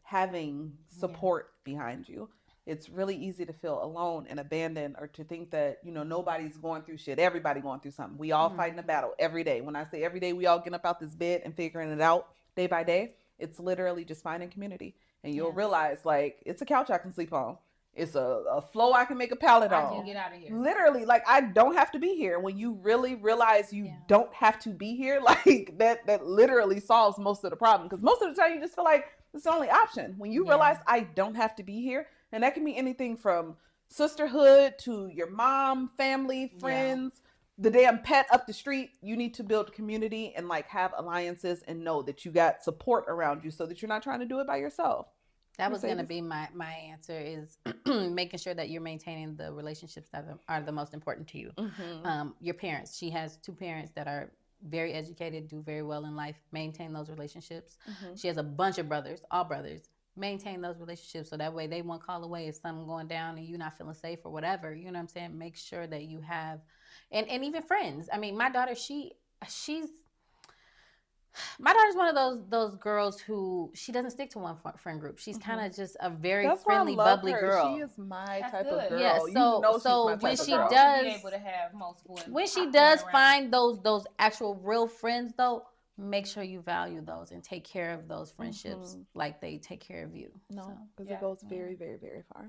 having support behind you. It's really easy to feel alone and abandoned, or to think that, you know, nobody's going through shit. Everybody going through something. We all fighting a battle every day. When I say every day, we all get up out this bed and figuring it out day by day. It's literally just finding community. And you'll realize, like, it's a couch I can sleep on. It's a floor I can make a pallet on. I can get out of here. Literally, like, I don't have to be here. When you really realize you don't have to be here, like, that literally solves most of the problem. Because most of the time you just feel like it's the only option. When you realize I don't have to be here, and that can be anything from sisterhood to your mom, family, friends, the damn pet up the street. You need to build community and like have alliances and know that you got support around you so that you're not trying to do it by yourself. That was going to be my answer is making sure that you're maintaining the relationships that are the most important to you. Your parents. She has 2 parents that are very educated, do very well in life. Maintain those relationships. She has a bunch of brothers, all brothers. Maintain those relationships so that way they won't call away if something going down and you're not feeling safe or whatever. You know what I'm saying? Make sure that you have, and even friends. I mean, my daughter, my daughter's one of those girls who she doesn't stick to one friend group. She's kind of just a very friendly, bubbly girl. She is my type of girl. Yeah, so when she does, be able to have multiple. When she does find those actual real friends, though, make sure you value those and take care of those friendships like they take care of you. No, because it goes very, very, very far.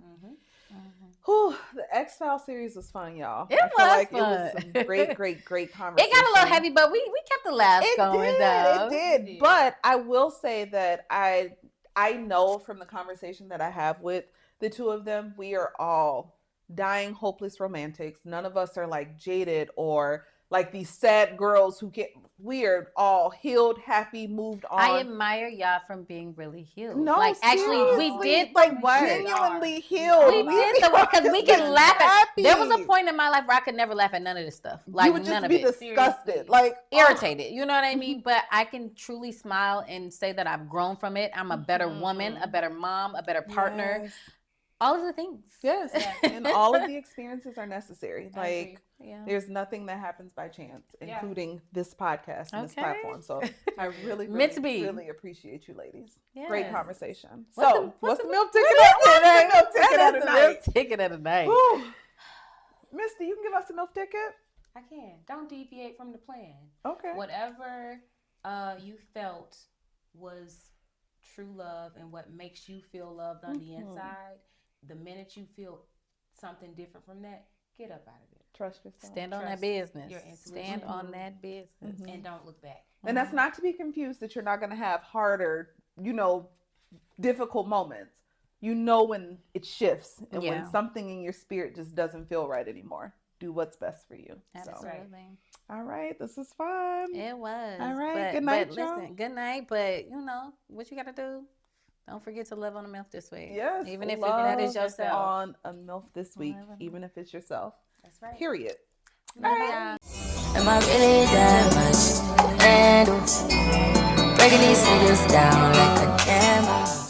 Whew, the X-Files series was fun, y'all. It was fun. It was some great conversation. It got a little heavy, but we kept the laughs going, though. It did. But I will say that I know from the conversation that I have with the 2 of them, we are all dying, hopeless romantics. None of us are like jaded or like these sad girls who get. We are all healed, happy, moved on. I admire y'all from being really healed. No, like actually, we did like genuinely healed. We did the work because we can laugh at. There was a point in my life where I could never laugh at none of this stuff. Like you would just be disgusted, like irritated. You know what I mean? But I can truly smile and say that I've grown from it. I'm a better woman, a better mom, a better partner. Yes. All of the things. Yes. And all of the experiences are necessary. Like there's nothing that happens by chance, including this podcast and this platform. So I really appreciate you ladies. Yes. Great conversation. What's the MILF ticket of the night? Ticket of the night. Misty, you can give us a MILF ticket? I can. Don't deviate from the plan. Okay. Whatever you felt was true love and what makes you feel loved on the inside, the minute you feel something different from that, get up out of it. Trust yourself. Stand on that business. Stand on that business. And don't look back. And that's not to be confused that you're not going to have harder, difficult moments. You know when it shifts and when something in your spirit just doesn't feel right anymore. Do what's best for you. Absolutely. All right. This was fun. It was. All right. Good night, y'all. Listen, good night. But, what you got to do? Don't forget to love on a MILF this week. Yes. Even if that is yourself. On a MILF this week, even if it's yourself. That's right. Period. All right. Am I really that much to handle? Breaking these niggas down like a camel.